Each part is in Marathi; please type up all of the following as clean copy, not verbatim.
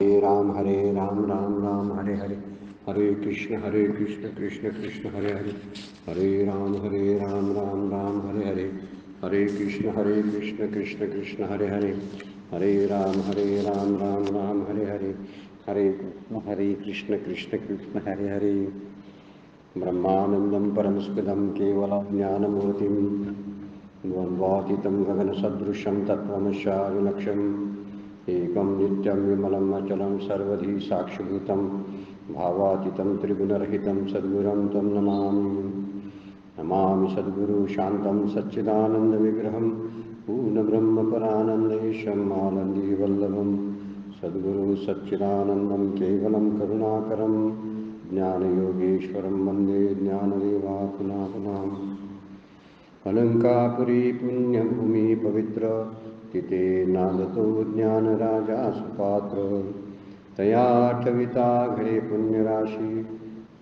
हरे राम राम राम हरे हरे, हरे कृष्ण कृष्ण कृष्ण हरे हरे, हरे राम राम राम हरे हरे, हरे कृष्ण कृष्ण कृष्ण हरे हरे, हरे राम राम राम हरे हरे, हरे कृष्ण कृष्ण हरे हरे। ब्रह्मानंदं परमस्पदं केवलं ज्ञानमूर्तिं द्वन्द्वातीतं गगनसदृशं तत्त्वमस्याविलक्षम् एकं नित्यं विमलम् अचलं सर्वधी साक्षिभूतं भावातीतं त्रिगुणरहितं सद्गुरुं तं नमामि सद्गुरु शान्तं सच्चिदानन्दविग्रहं पूर्णब्रह्मपरानन्देशम् आनन्दीवल्लभं सद्गुरु सच्चिदानन्दं केवलं करुणाकरं ज्ञानयोगेश्वरं वन्दे ज्ञानदेवाकुलाकुलाम्। अलंकापुरी पुण्यभूमि पवित्र तिथे नांदतो ज्ञानराजा सुपात्र, तया ठविता घडे पुण्यराशी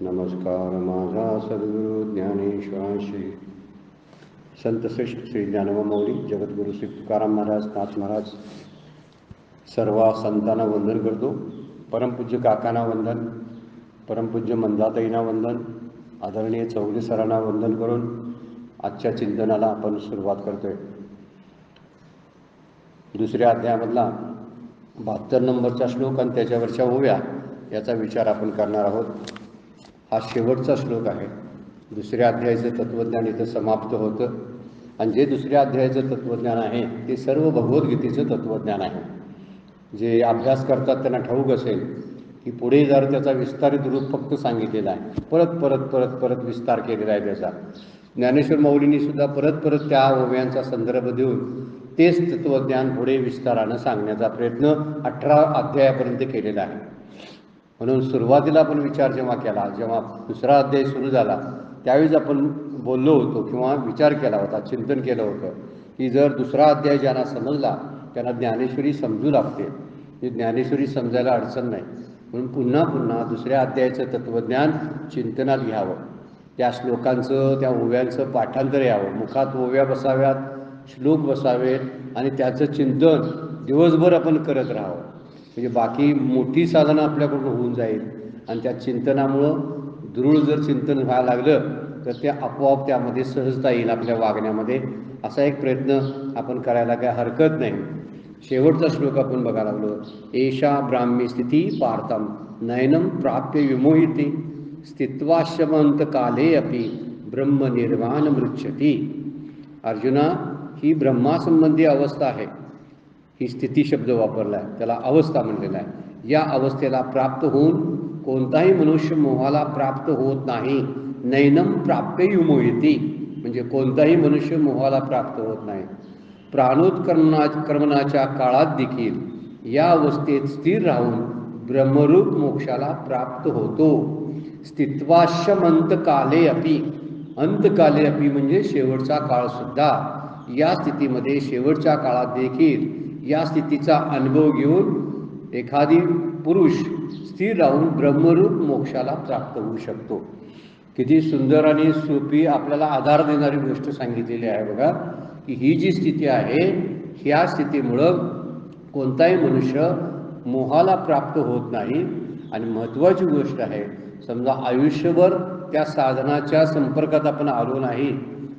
नमस्कार माझा सद्गुरु ज्ञानेश्वरांशी। संतश्रेष्ठ श्री ज्ञानोबा माऊली, जगद्गुरु श्री तुकाराम महाराज, नाथ महाराज, सर्व संतांना वंदन करतो। परमपूज्य काकांना वंदन, परमपूज्य मंदाताईंना वंदन, आदरणीय चौधरी सरांना वंदन करून आजच्या चिंतनाला आपण सुरुवात करतोय। दुसऱ्या अध्यायामधला 72 नंबरचा श्लोक आणि त्याच्यावरच्या ओव्या याचा विचार आपण करणार आहोत। हा शेवटचा श्लोक आहे। दुसऱ्या अध्यायाचं तत्त्वज्ञान इथं समाप्त होतं आणि जे दुसऱ्या अध्यायाचं तत्त्वज्ञान आहे ते सर्व भगवद्गीतेचं तत्त्वज्ञान आहे। जे अभ्यास करतात त्यांना ठाऊक असेल की पुढे जर त्याचा विस्तारित रूप फक्त सांगितलेला आहे, परत परत परत परत विस्तार केलेला आहे त्याचा। ज्ञानेश्वर माऊलींनी सुद्धा परत परत त्या ओव्यांचा संदर्भ देऊन तेच तत्त्वज्ञान पुढे विस्तारानं सांगण्याचा प्रयत्न 18 अध्यायापर्यंत केलेला आहे। म्हणून सुरुवातीला आपण विचार जेव्हा केला, जेव्हा दुसरा अध्याय सुरू झाला त्यावेळेस आपण बोललो होतो किंवा विचार केला होता, चिंतन केलं होतं की जर दुसरा अध्याय ज्यांना समजला त्यांना ज्ञानेश्वरी समजू लागते, ही ज्ञानेश्वरी समजायला अडचण नाही। म्हणून पुन्हा पुन्हा दुसऱ्या अध्यायाचं तत्त्वज्ञान चिंतनात घ्यावं, त्या श्लोकांचं त्या ओव्यांचं पाठांतर यावं, मुखात ओव्या बसाव्यात, श्लोक बसावेत आणि त्याचं चिंतन दिवसभर आपण करत राहावं। म्हणजे बाकी मोठी साधना आपल्याकडून होऊन जाईल आणि त्या चिंतनामुळं दृढ जर चिंतन व्हायला लागलं तर ते आपोआप त्यामध्ये सहजता येईल आपल्या वागण्यामध्ये। असा एक प्रयत्न आपण करायला काय हरकत नाही। शेवटचा श्लोक आपण बघायला लागलो, एषा ब्राह्मी स्थिती पार्थम नयनम प्राप्य विमोहिती स्थित्वाश्रमंत काले अपि ब्रह्मनिर्वाण मृच्छती। अर्जुना, ही ब्रह्मासंबंधी अवस्था आहे। ही स्थिती शब्द वापरला आहे, त्याला अवस्था म्हणलेला आहे। या अवस्थेला प्राप्त होऊन कोणताही मनुष्य मोहाला प्राप्त होत नाही। नैनम प्राप्य विमोहिती म्हणजे कोणताही मनुष्य मोहाला प्राप्त होत नाही। प्राणोत्क्रमणाच्या काळात देखील या अवस्थेत स्थिर राहून ब्रह्मरूप मोक्षाला प्राप्त होतो। स्थित्वाश्रमंत काले अपि, अंतकाले अपि म्हणजे शेवटचा काळ सुद्धा, या स्थितीमध्ये शेवटच्या काळात देखील या स्थितीचा अनुभव घेऊन एखादी पुरुष स्थिर राहून ब्रह्मरूप मोक्षाला प्राप्त होऊ शकतो। किती सुंदर आणि सोपी आपल्याला आधार देणारी गोष्ट सांगितलेली आहे बघा, की ही जी स्थिती आहे ह्या स्थितीमुळं कोणताही मनुष्य मोहाला प्राप्त होत नाही। आणि महत्त्वाची गोष्ट आहे, समजा आयुष्यभर त्या साधनाच्या संपर्कात आपण आलो नाही,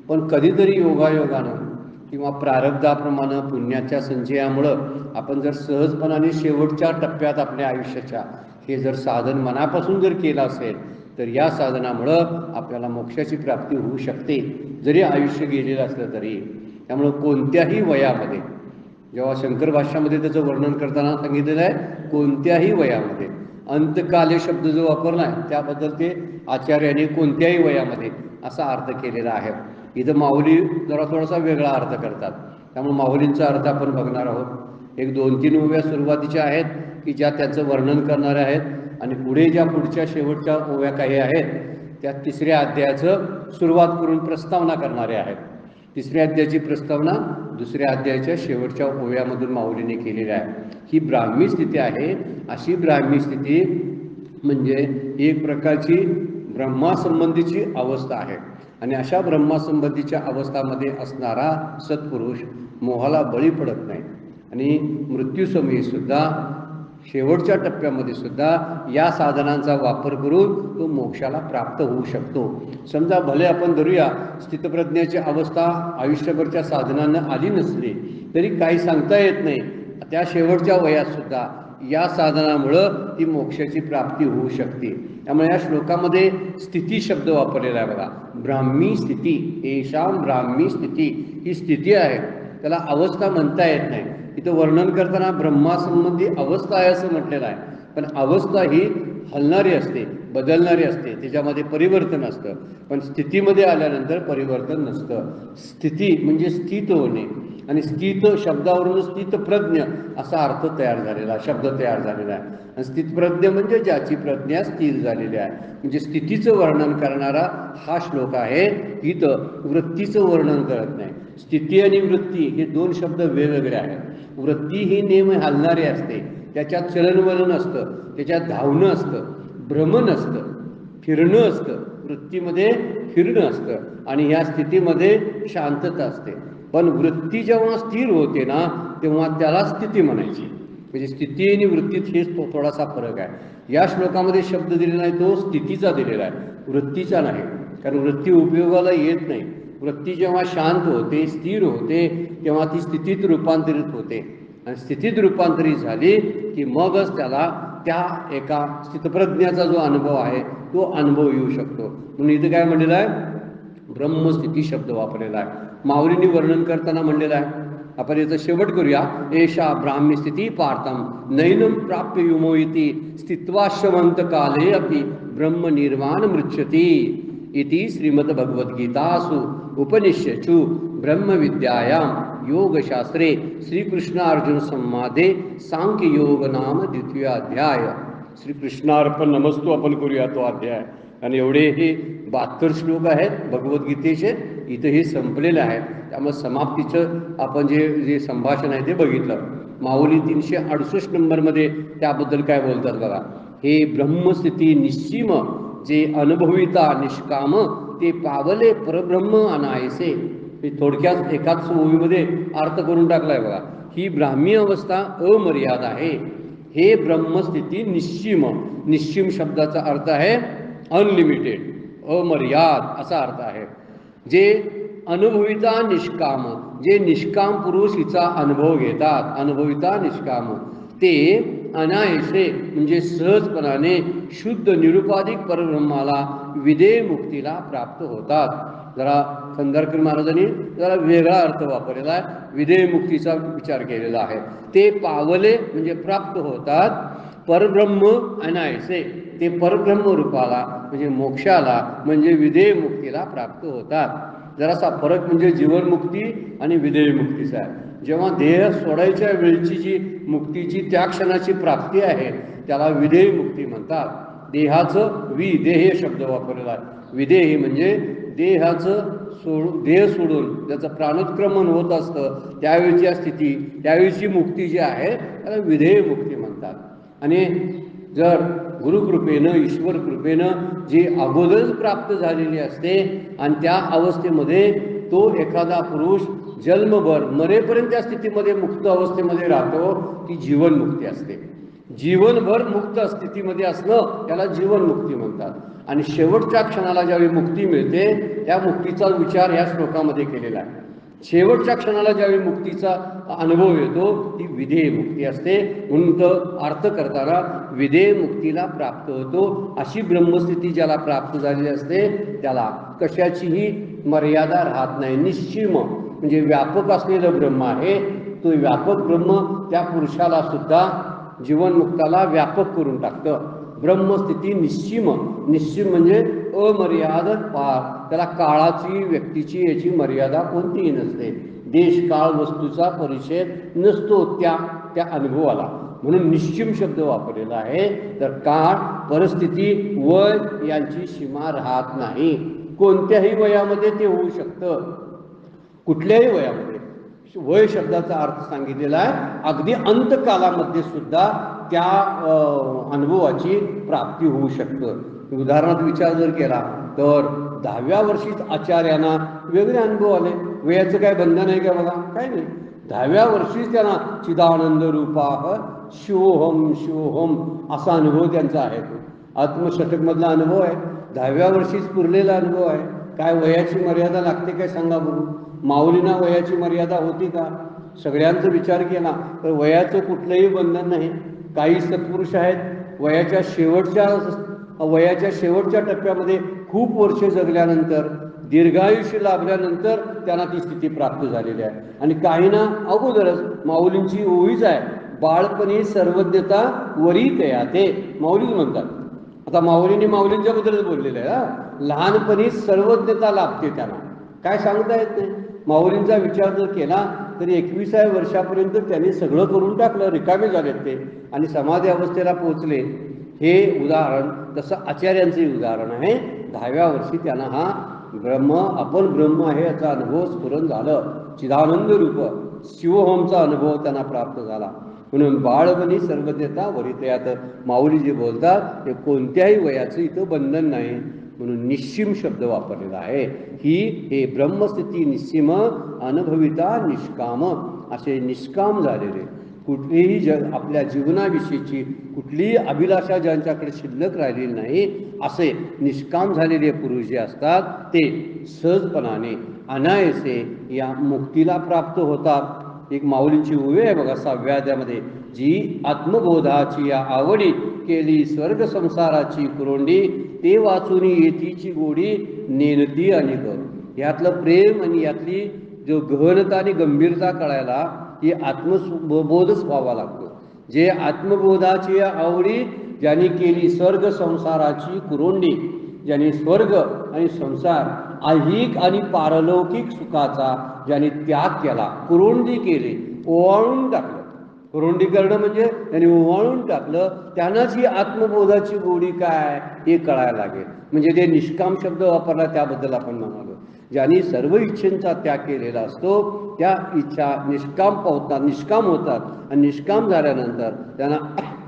पण कधीतरी योगायोगानं किंवा प्रारब्धाप्रमाणे पुण्याच्या संचयामुळं आपण जर सहजपणाने शेवटच्या टप्प्यात आपल्या आयुष्याच्या हे जर साधन मनापासून जर केलं असेल तर या साधनामुळं आपल्याला मोक्षाची प्राप्ती होऊ शकते, जरी आयुष्य गेलेलं असलं तरी। त्यामुळं कोणत्याही वयामध्ये, जेव्हा शंकर भाष्यामध्ये त्याचं वर्णन करताना सांगितलेलं आहे कोणत्याही वयामध्ये, अंतकाले शब्द जो वापरला आहे त्याबद्दल ते आचार्याने कोणत्याही वयामध्ये असा अर्थ केलेला आहे। इथं माऊली जरा थोडासा वेगळा अर्थ करतात, त्यामुळे माऊलींचा अर्थ आपण बघणार आहोत। एक 2-3 ओव्या सुरुवातीच्या आहेत की ज्या त्याचं वर्णन करणाऱ्या आहेत आणि पुढे ज्या पुढच्या शेवटच्या ओव्या काही आहेत त्या तिसऱ्या अध्यायाचं सुरुवात करून प्रस्तावना करणाऱ्या आहेत। तिसऱ्या अध्यायाची प्रस्तावना दुसऱ्या अध्यायाच्या शेवटच्या ओव्यामधून माऊलीने केलेली आहे। ही ब्राह्मी स्थिती आहे। अशी ब्राह्मी स्थिती म्हणजे एक प्रकारची ब्रह्मासंबंधीची अवस्था आहे आणि अशा ब्रह्मासंबंधीच्या अवस्थामध्ये असणारा सत्पुरुष मोहाला बळी पडत नाही आणि मृत्यूसमयी सुद्धा शेवटच्या टप्प्यामध्ये सुद्धा या साधनांचा वापर करून तो मोक्षाला प्राप्त होऊ शकतो. समजा भले आपण धरूया स्थितप्रज्ञाची अवस्था आयुष्यभरच्या साधनांना आली नसली तरी काही सांगता येत नाही, त्या शेवटच्या वयात सुद्धा या साधनामुळं ती मोक्षाची प्राप्ती होऊ शकते. त्यामुळे या श्लोकामध्ये स्थिती शब्द वापरलेला आहे बघा. ब्राह्मी स्थिती, येषाम ब्राह्मी स्थिती, ही स्थिती आहे, त्याला अवस्था म्हणता येत नाही. इथं वर्णन करताना ब्रह्मासंबंधी अवस्था आहे असं म्हटलेलं आहे, पण अवस्था ही हलणारी असते, बदलणारी असते, त्याच्यामध्ये परिवर्तन असतं. पण स्थितीमध्ये आल्यानंतर परिवर्तन नसतं. स्थिती म्हणजे स्थित होणे, आणि स्थित शब्दावरून स्थितप्रज्ञ असा अर्थ तयार झालेला, शब्द तयार झालेला आहे. आणि स्थितप्रज्ञ म्हणजे ज्याची प्रज्ञा स्थिर झालेली आहे, म्हणजे स्थितीचं वर्णन करणारा हा श्लोक आहे. इथं वृत्तीचं वर्णन करत नाही. स्थिती आणि वृत्ती हे दोन शब्द वेगवेगळे आहेत. वृत्ती ही नेहमी हलणारी असते, त्याच्यात चलनवलन असतं, त्याच्यात धावणं असतं, भ्रमण असतं, फिरणं असतं. वृत्तीमध्ये फिरणं असतं आणि ह्या स्थितीमध्ये शांतता असते. पण वृत्ती जेव्हा स्थिर होते ना तेव्हा त्याला स्थिती म्हणायची. म्हणजे स्थिती आणि वृत्तीत हे थोडासा फरक आहे. या श्लोकामध्ये शब्द दिलेला नाही तो स्थितीचा दिलेला आहे, वृत्तीचा नाही. कारण वृत्ती उपयोगाला येत नाही. वृत्ती जेव्हा शांत होते, स्थिर होते, तेव्हा ती स्थितीत रूपांतरित होते, आणि स्थितीत रूपांतरित झाली की मगच त्याला त्या एका स्थितप्रज्ञाचा जो अनुभव आहे तो अनुभव येऊ शकतो. म्हणून इथं काय म्हणलेलं आहे, ब्रह्मस्थिती शब्द वापरलेला आहे. माऊलींनी वर्णन करताना म्हणलेलं आहे. आपण याचं शेवट करूया. एषा ब्राह्मी स्थिती पार्थम नैनम प्राप्य युमो इति स्थित्वाश्रमंत काले अपि ब्रह्म निर्वाण मृच्छति इति श्रीमद्भगवद्गीतासु उपनिषत्सु ब्रह्मविद्यायां योगशास्त्रे श्रीकृष्णार्जुन संवादे सांख्ययोग नाम द्वितीय अध्याय. श्रीकृष्णार्पण नमस्तु आपण करूया तो अध्याय. आणि एवढे हे 72 श्लोक आहेत भगवद्गीतेचे, इथं हे संपलेले आहेत. त्यामुळे समाप्तीचं आपण जे संभाषण आहे ते बघितलं. माऊली 368 नंबरमध्ये त्याबद्दल काय बोलतात बघा. हे ब्रह्मस्थिती निश्चिम जे अनुभविता निष्काम ते पावले परब्रह्म अनायसे. हे थोडक्यात एकाच ओळीमध्ये अर्थ करून टाकलाय बघा. ही ब्राह्मी अवस्था अमर्याद आहे. हे ब्रह्मस्थिती निश्चिम, निश्चिम शब्दाचा अर्थ आहे अनलिमिटेड, अमर्याद असा अर्थ आहे. जे अनुभविता निष्काम, जे निष्काम पुरुष हिचा अनुभव घेतात, अनुभविता निष्काम, ते अनायसे म्हणजे सहजपणाने शुद्ध निरुपाधिक परब्रह्माला विदेह मुक्तीला प्राप्त होतात. जरा खंदारकर महाराजांनी जरा वेगळा अर्थ वापरलेला आहे, विदेह मुक्तीचा विचार केलेला आहे. ते पावले म्हणजे प्राप्त होतात, परब्रह्म अनायसे ते परब्रह्म रूपाला म्हणजे मोक्षाला म्हणजे विदेह मुक्तीला प्राप्त होतात. जरासा फरक म्हणजे जीवनमुक्ती आणि विदेह मुक्तीचा आहे. जेव्हा देह सोडायच्या वेळची जी मुक्तीची त्या क्षणाची प्राप्ती आहे त्याला विदेह मुक्ती म्हणतात. देहाचं विदेह शब्द वापरलेला आहे. विदेही म्हणजे देहाचं देह सोडून त्याचं प्राणोत्क्रमण होत असतं त्यावेळची स्थिती, त्यावेळची मुक्ती जी आहे त्याला विदेह मुक्ती म्हणतात. आणि जर गुरुकृपेनं ईश्वर कृपेनं जी अगोदरच प्राप्त झालेली असते आणि त्या अवस्थेमध्ये तो एखादा पुरुष जन्मभर मरेपर्यंत त्या स्थितीमध्ये मुक्त अवस्थेमध्ये राहतो, ती जीवनमुक्ती असते. जीवनभर मुक्त स्थितीमध्ये असणं त्याला जीवनमुक्ती म्हणतात. आणि शेवटच्या क्षणाला ज्यावेळी मुक्ती मिळते त्या मुक्तीचा विचार ह्या श्लोकामध्ये केलेला आहे. शेवटच्या क्षणाला ज्यावेळी मुक्तीचा अनुभव येतो ती विधेय मुक्ती असते. म्हणून तर अर्थ करताना विधेय मुक्तीला प्राप्त होतो अशी ब्रह्मस्थिती ज्याला प्राप्त झालेली असते त्याला कशाचीही मर्यादा राहत नाही. निश्चिम म्हणजे व्यापक असलेलं ब्रह्म आहे. तो व्यापक ब्रह्म त्या पुरुषाला सुद्धा जीवनमुक्ताला व्यापक करून टाकतं. ब्रह्मस्थिती निश्चिम, निश्चिम म्हणजे अमर्याद पार. त्याला काळाची व्यक्तीची याची मर्यादा कोणतीही नसते. देश काळ वस्तूचा परिचय नसतो त्या अनुभवाला. म्हणून निश्चिम शब्द वापरलेला आहे. तर काळ, परिस्थिती, वय यांची सीमा राहत नाही. कोणत्याही वयामध्ये ते होऊ शकतं, कुठल्याही वयामध्ये. वय शब्दाचा अर्थ सांगितलेला आहे अगदी अंतकालामध्ये सुद्धा त्या अनुभवाची प्राप्ती होऊ शकतं. उदाहरणार्थ विचार जर केला तर 10व्या वर्षीच आचार्यांना वेगळे अनुभव आले. वयाचं काय बंधन आहे का बघा, काय नाही. 10व्या वर्षीच त्यांना चिदानंद रूपाह शिवोहम शिवोहम असा अनुभव त्यांचा आहे. तो आत्मषटकमधला अनुभव आहे. 10व्या वर्षीच पुरलेला अनुभव आहे. काय वयाची मर्यादा लागते काय सांगा बघू? माऊलींना वयाची मर्यादा होती का? सगळ्यांचा विचार केला तर वयाचं कुठलंही बंधन नाही. काही सत्पुरुष आहेत वयाच्या शेवटच्या टप्प्यामध्ये खूप वर्षे जगल्यानंतर दीर्घायुष्य लाभल्यानंतर त्यांना ती स्थिती प्राप्त झालेली आहे. आणि काहींना अगोदरच माऊलींची ओळीच आहे, बाळपणी सर्वज्ञता वरी ते माऊलीच म्हणतात. आता माऊलींच्या बद्दलच बोललेलं आहे. लहानपणी सर्वज्ञता लाभते त्यांना, काय सांगता येत नाही. माऊलींचा विचार जर केला तरी 21व्या वर्षापर्यंत त्यांनी सगळं करून टाकलं, रिकामे झालेत ते आणि समाधी अवस्थेला पोहोचले. हे उदाहरण तसं आचार्यांचे उदाहरण आहे. 10व्या वर्षी त्यांना हा आपण ब्रह्म आहे याचा अनुभव स्फुरण झालं. चिदानंद रूप शिवोहमचा अनुभव त्यांना प्राप्त झाला. म्हणून बाळपणी सर्वज्ञता वरितयात माऊली जे बोलतात ते कोणत्याही वयाचं इथं बंधन नाही. म्हणून निश्चिम शब्द वापरलेला आहे. हे ब्रह्मस्थिती निश्चिम अनुभविता निष्काम, असे निष्काम झालेले, कुठलीही आपल्या जीवनाविषयीची कुठलीही अभिलाषा ज्यांच्याकडे शिल्लक राहिलेली नाही असे निष्काम झालेले पुरुष जे असतात ते सहजपणाने अनायसे या मुक्तीला प्राप्त होतात. एक माऊलींची ओवी आहे बघा 6व्या अध्यायामध्ये, जी आत्मबोधाची या आवडी केली स्वर्ग संसाराची कुरोंडी, ते वाचून येतीची गोडी नेनती अनेक. यातलं प्रेम आणि यातली जो गहनता आणि गंभीरता कळायला ही आत्मबोधच व्हावा लागतो. जे आत्मबोधाची आवडी ज्यांनी केली स्वर्ग संसाराची कुरोंडी, ज्यांनी स्वर्ग आणि संसार ऐहिक आणि पारलौकिक सुखाचा ज्यांनी त्याग केला, कुरोंडी केली, ओवाळून टाकलं. कुरोंडी करणं म्हणजे त्यांनी ओवाळून टाकलं, त्यांनाच ही आत्मबोधाची गोडी काय हे कळायला लागेल. म्हणजे ते निष्काम शब्द वापरला त्याबद्दल आपण म्हणालो. ज्यांनी सर्व इच्छेंचा त्याग केलेला असतो त्या इच्छा निष्काम होतात आणि निष्काम झाल्यानंतर त्यांना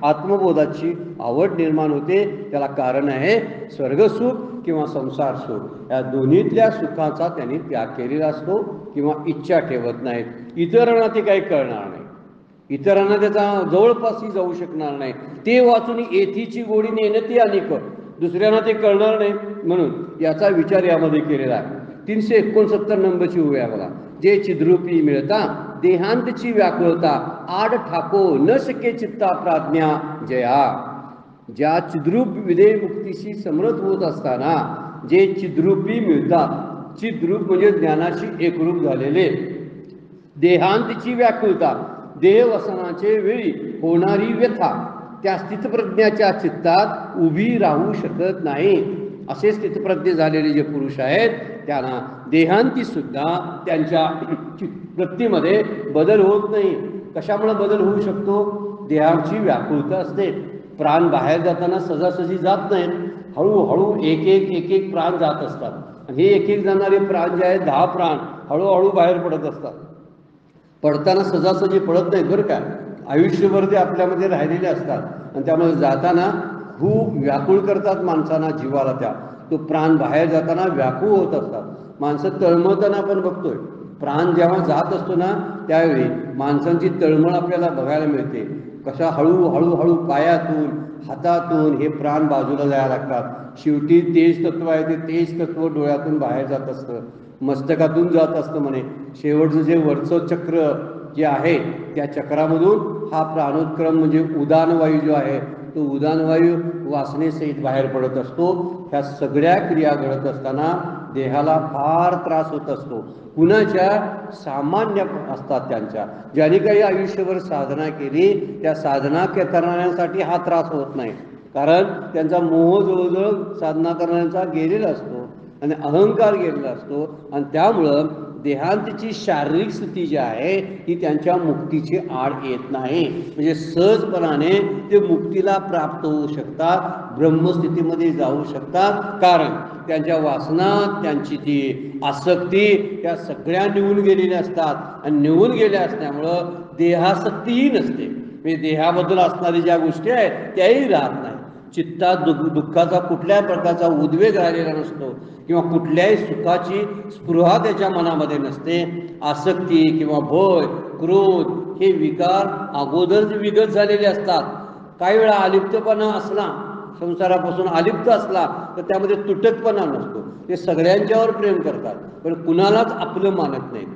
आत्मबोधाची आवड निर्माण होते. त्याला कारण आहे स्वर्गसुख किंवा संसार सुख, या दोन्हीतल्या सुखाचा त्यांनी त्याग केलेला असतो किंवा इच्छा ठेवत नाहीत. इतरांना ते काही कळणार नाही, इतरांना त्याचा जवळपासही जाऊ शकणार नाही. ते वाचून येथीची गोडी नेणती अनेक, दुसऱ्यांना ते कळणार नाही. म्हणून याचा विचार यामध्ये केलेला आहे. 369 नंबरची ओवी आहे बघा. जे चिद्रूपी मिळता देहांतची व्याकुळता, आड ठाको न शके चित्ता प्राज्ञा जया. ज्या चिद्रूप विधेय मुक्तीशी समर्थ होत असताना जे चिद्रूपी मिळतात, चिद्रूप म्हणजे ज्ञानाशी एकरूप झालेले, देहांतची व्याकुळता देहवसनाचे वेळी होणारी व्यथा त्या स्थितप्रज्ञाच्या चित्तात उभी राहू शकत नाही. असे स्थितप्रज्ञ झालेले जे पुरुष आहेत त्यांना देहांती सुद्धा त्यांच्या वृत्तीमध्ये बदल होत नाही. कशामुळे बदल होऊ शकतो? देहाची व्याकुळता असते. प्राण बाहेर जाताना सहजासहजी जात नाहीत, हळूहळू एक एक प्राण जात असतात. आणि हे एक जाणारे प्राण जे आहेत 10 प्राण हळूहळू बाहेर पडत असतात. पडताना सहजासहजी पडत नाहीत बरं का, आयुष्यभर ते आपल्यामध्ये राहिलेले असतात आणि त्यामुळे जाताना खूप व्याकुळ करतात माणसांना, जीवाला. तो प्राण बाहेर जाताना व्याकुळ होत असतात. माणसं तळमळताना आपण बघतोय. प्राण जेव्हा जात असतो ना त्यावेळी माणसांची तळमळ आपल्याला बघायला मिळते. कशा हळूहळू पायातून हातातून हे प्राण बाजूला जायला लागतात. शेवटी तेज तत्व आहे ते तेज तत्व डोळ्यातून बाहेर जात असतं, मस्तकातून जात असतं म्हणे. शेवटचं जे वरचं चक्र जे आहे त्या चक्रामधून हा प्राणोत्क्रम म्हणजे उदानवायू जो आहे तो उदानवायू वासनेसहित बाहेर पडत असतो. ह्या सगळ्या क्रिया घडत असताना देहाला फार त्रास होत असतो. कुणाच्या? सामान्य असतात त्यांच्या, ज्यांनी काही आयुष्यभर साधना केली त्या साधना करणाऱ्यांसाठी हा त्रास होत नाही. कारण त्यांचा मोह जवळजवळ साधना करण्याचा गेलेला असतो आणि अहंकार गेलेला असतो आणि त्यामुळं देहांतची शारीरिक स्थिती जी आहे ती त्यांच्या मुक्तीची आड येत नाही. म्हणजे सहजपणाने ते मुक्तीला प्राप्त होऊ शकतात, ब्रह्मस्थितीमध्ये जाऊ शकतात. कारण त्यांच्या वासना, त्यांची ती आसक्ती त्या सगळ्या निवून गेलेल्या असतात आणि निवून गेल्या असल्यामुळं देहासक्तीही नसते. म्हणजे देहाबद्दल असणारी ज्या गोष्टी आहेत त्याही राहत नाही. चित्तात दुःखाचा कुठल्याही प्रकारचा उद्वेग राहिलेला नसतो किंवा कुठल्याही सुखाची स्पृहा त्याच्या मनामध्ये नसते. आसक्ती किंवा भय, क्रोध, हे विकार अगोदरच विगत झालेले असतात. काही वेळा अलिप्तपणा असला, संसारापासून अलिप्त असला तर त्यामध्ये तुटकपणा नसतो. ते सगळ्यांच्यावर प्रेम करतात, पण कुणालाच आपलं मानत नाहीत.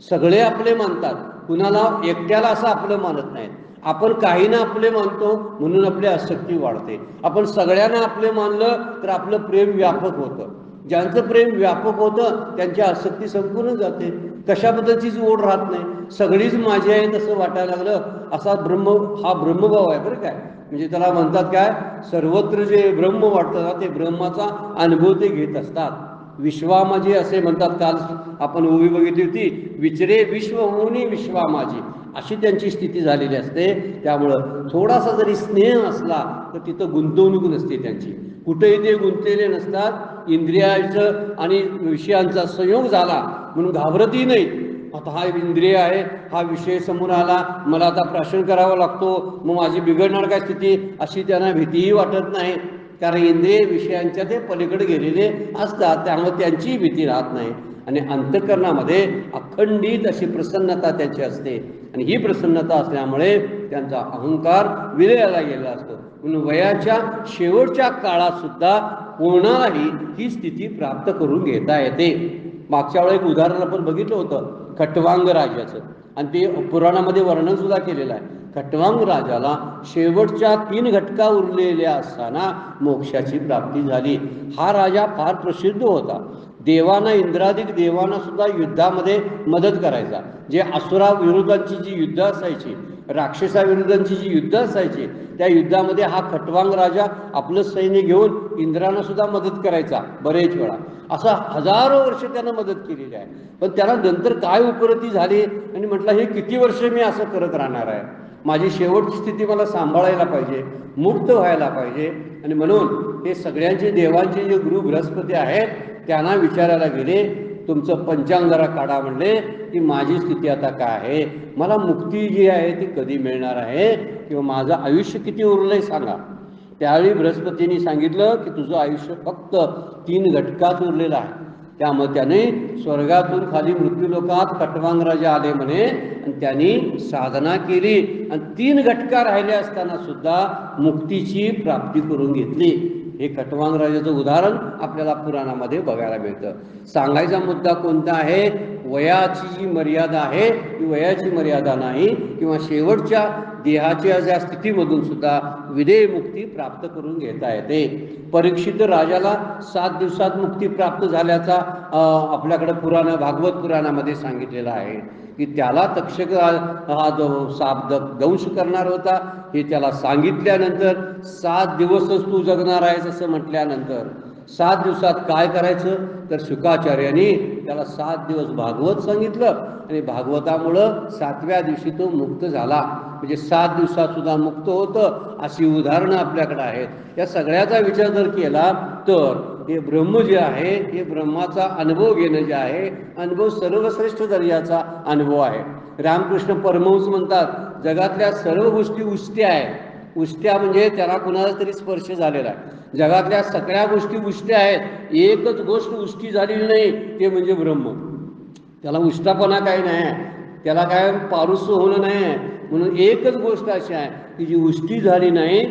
सगळे आपले मानतात, कुणाला एकट्याला असं आपलं मानत नाहीत. आपण काहींना आपले मानतो म्हणून आपली आसक्ती वाढते. आपण सगळ्यांना आपले मानलं तर आपलं प्रेम व्यापक होतं. ज्यांचं प्रेम व्यापक होतं त्यांची आसक्ती संपूर्ण जाते, कशाबद्दलचीच ओढ राहत नाही. सगळीच माझी आहेत असं वाटायला लागलं, असा हा ब्रह्मभाव आहे बरं काय. म्हणजे त्याला म्हणतात काय, सर्वत्र जे ब्रह्म वाटतं ना ते ब्रह्माचा अनुभव ते घेत असतात. विश्वामाजी असे म्हणतात. काल आपण ओवी बघितली होती, विचरे विश्व होऊनी विश्वामाजी, अशी त्यांची स्थिती झालेली असते. त्यामुळं थोडासा जरी स्नेह असला तर तिथं गुंतवणूक नसते त्यांची, कुठेही ते गुंतलेले नसतात. इंद्रियाचं आणि विषयांचा संयोग झाला म्हणून घाबरतही नाहीत. आता हा इंद्रिय आहे, हा विषय समोर आला, मला आता प्राशन करावा लागतो, मग माझी बिघडणार काय स्थिती, अशी त्यांना भीतीही वाटत नाही. कारण इंद्रिय विषयांच्या ते पलीकडे गेलेले असतात, त्यामुळे त्यांचीही भीती राहत नाही. आणि अंतःकरणामध्ये अखंडित अशी प्रसन्नता त्यांची असते. आणि ही प्रसन्नता असल्यामुळे त्यांचा अहंकार विलयाला गेलेला असतो. म्हणून वयाच्या शेवटच्या काळात सुद्धा कोणालाही ही स्थिती प्राप्त करून घेता येते. मागच्या वेळेला एक उदाहरण आपण बघितलं होतं खट्वांग राजाचं, आणि ते पुराणामध्ये वर्णन सुद्धा केलेलं आहे. खट्वांग राजाला शेवटच्या 3 घटका उरलेल्या असताना मोक्षाची प्राप्ती झाली. हा राजा फार प्रसिद्ध होता. देवांना, इंद्रादिक देवांना सुद्धा युद्धामध्ये मदत करायचा. जे असुरा विरोधांची जी युद्ध असायची, राक्षसाविरोधांची जी युद्ध असायची, त्या युद्धामध्ये हा खट्वांग राजा आपलं सैन्य घेऊन इंद्रांना सुद्धा मदत करायचा बरेच वेळा. असा हजारो वर्ष त्यानं मदत केलेली आहे. पण त्याला नंतर काय उपरती झाली आणि म्हटलं हे किती वर्ष मी असं करत राहणार आहे, माझी शेवटची स्थिती मला सांभाळायला पाहिजे, मुक्त व्हायला पाहिजे. आणि म्हणून हे सगळ्यांचे देवांचे जे गुरु बृहस्पती आहेत त्यांना विचारायला गेले, तुमचं पंचांग जरा काढा म्हणले, की माझी स्थिती आता काय आहे, मला मुक्ती जी आहे ती कधी मिळणार आहे, किंवा माझं आयुष्य किती उरलंय सांगा. त्यावेळी बृहस्पतींनी सांगितलं की तुझं आयुष्य फक्त 3 घटकात उरलेलं आहे. त्यामुळे त्याने स्वर्गातून खाली मृत्यूलोकात खट्वांग राजा आले म्हणे, आणि त्यांनी साधना केली आणि 3 घटका राहिले असताना सुद्धा मुक्तीची प्राप्ती करून घेतली. हे खट्वांग राजाचं उदाहरण आपल्याला पुराणामध्ये बघायला मिळतं. सांगायचा मुद्दा कोणता आहे, वयाची जी मर्यादा आहे ती वयाची मर्यादा नाही, किंवा शेवटच्या देहाच्या ज्या स्थितीमधून सुद्धा विदेह मुक्ती प्राप्त करून घेता येते. परीक्षित राजाला 7 दिवसात मुक्ती प्राप्त झाल्याचा आपल्याकडे भागवत पुराणामध्ये सांगितलेला आहे, की त्याला तक्षक हा जो साप दंश करणार होता हे त्याला सांगितल्यानंतर 7 दिवसच तू जगणार आहेस असं म्हटल्यानंतर 7 दिवसात काय करायचं, तर शुकाचार्यांनी त्याला 7 दिवस भागवत सांगितलं, आणि भागवतामुळं 7व्या दिवशी तो मुक्त झाला. म्हणजे 7 दिवसात सुद्धा मुक्त होतं. अशी उदाहरणं आपल्याकडे आहेत. या सगळ्याचा विचार जर केला तर हे ब्रह्म जे आहे, हे ब्रह्माचा अनुभव घेणं जे आहे, अनुभव सर्वश्रेष्ठ दर्जाचा अनुभव आहे. रामकृष्ण परमहंस म्हणतात जगातल्या सर्व गोष्टी उष्ट्या आहेत. उष्ट्या म्हणजे त्याला कुणाला तरी स्पर्श झालेला आहे. जगातल्या सगळ्या गोष्टी उष्ट्या आहेत, एकच गोष्ट उष्टी झालेली नाही, ते म्हणजे ब्रह्म. त्याला उष्टापणा काही नाही आहे, त्याला काय पारुस होणं नाही आहे. म्हणून एकच गोष्ट अशी आहे की जी उष्टी झाली नाही,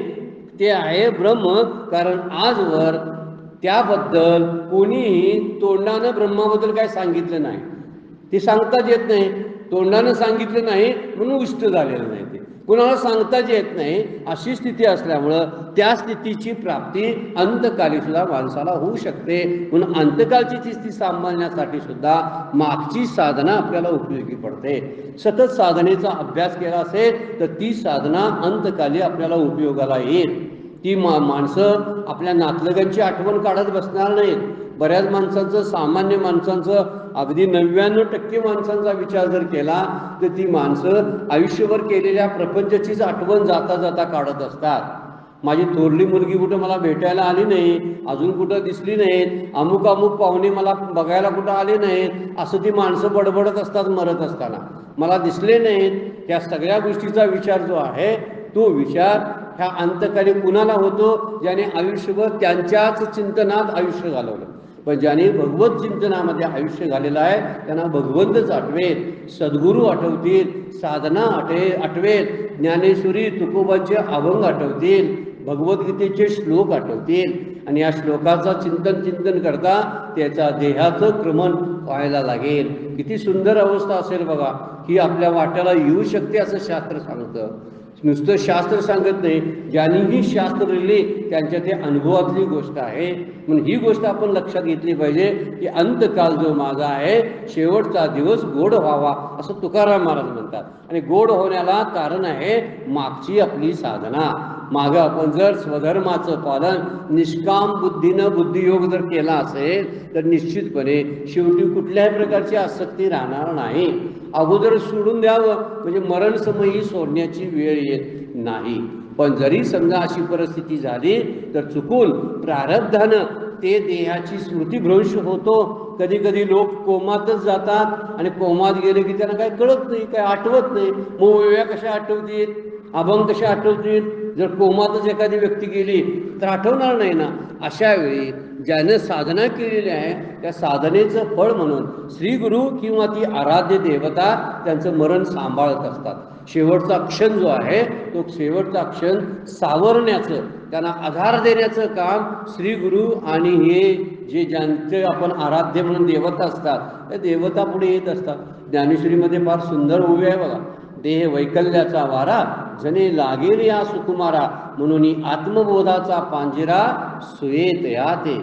ते आहे ब्रह्म. कारण आजवर त्याबद्दल कोणीही तोंडानं ब्रह्माबद्दल काय सांगितलं नाही. ते सांगताच येत नाही, तोंडानं सांगितलं नाही म्हणून उष्ट झालेलं नाही. ते कुणाला सांगताच येत नाही. अशी स्थिती असल्यामुळं त्या स्थितीची प्राप्ती अंतकाली सुद्धा माणसाला होऊ शकते. म्हणून अंतकालची स्थिती सांभाळण्यासाठी सुद्धा मागची साधना आपल्याला उपयोगी पडते. सतत साधनेचा अभ्यास केला असेल तर ती साधना अंतकाली आपल्याला उपयोगाला येईल. ती माणसं आपल्या नातलगांची आठवण काढत बसणार नाहीत. बऱ्याच माणसांचं, सामान्य माणसांचं, अगदी 99% माणसांचा विचार जर केला तर ती माणसं आयुष्यभर केलेल्या प्रपंचाचीच आठवण जाता जाता काढत असतात. माझी थोरली मुलगी कुठं मला भेटायला आली नाही, अजून कुठं दिसली नाहीत, अमुक अमुक पाहुणे मला बघायला कुठं आले नाहीत, असं ती माणसं बडबडत असतात मरत असताना. मला दिसले नाहीत. त्या सगळ्या गोष्टीचा विचार जो आहे तो विचार ह्या अंतकाली कुणाला होतो, ज्याने आयुष्यभर त्यांच्याच चिंतनात आयुष्य घालवलं. पण ज्यांनी भगवत चिंतनामध्ये आयुष्य घालेलं आहे त्यांना भगवंतच आठवेल, सद्गुरू आठवतील, साधना आठवेल, ज्ञानेश्वरी तुकोबांचे अभंग आठवतील, भगवद्गीतेचे श्लोक आठवतील आणि या श्लोकाचा चिंतन करता त्याचा देहाचं क्रमण व्हायला लागेल. किती सुंदर अवस्था असेल बघा. ही आपल्या वाट्याला येऊ शकते असं शास्त्र सांगतं. नुसतं शास्त्र सांगत नाही, ज्यांनीही शास्त्र लिहिले त्यांच्या ते अनुभवातली गोष्ट आहे. म्हणून ही गोष्ट आपण लक्षात घेतली पाहिजे की अंतकाल जो माझा आहे, शेवटचा दिवस गोड व्हावा असं तुकाराम महाराज म्हणतात. आणि गोड होण्याला कारण आहे मागची आपली साधना. मागं आपण जर स्वधर्माचं पालन निष्काम बुद्धीनं बुद्धियोग जर केला असेल तर निश्चितपणे शेवटी कुठल्याही प्रकारची आसक्ती राहणार नाही. अगोदर सोडून द्यावं म्हणजे मरणसमयी सोडण्याची वेळ येत नाही. पण जरी समजा अशी परिस्थिती झाली तर चुकून प्रारब्धानं ते देहाची स्मृतिभ्रंश होतो. कधी कधी लोक कोमातच जातात आणि कोमात गेले की त्यांना काही कळत नाही, काही आठवत नाही. मग ओव्या कशा आठवतील, अभंग कशा आठवतील? जर कोमातच एखादी व्यक्ती गेली तर आठवणार नाही ना. अशा वेळी ज्यानं साधना केलेली आहे त्या साधनेचं फळ म्हणून श्री गुरु किंवा ती आराध्य देवता त्यांचं मरण सांभाळत असतात. शेवटचा क्षण जो आहे तो शेवटचा क्षण सावरण्याचं, त्यांना आधार देण्याचं काम श्री गुरु आणि हे जे ज्यांचे आपण आराध्य म्हणून देवता असतात त्या देवता पुढे येत असतात. ज्ञानेश्वरीमध्ये फार सुंदर ओवी आहे बघा. देह वैकल्याचा वारा जने लागेल या सुकुमारा, म्हणून आत्मबोधाचा पांजिरा सुयेत याते.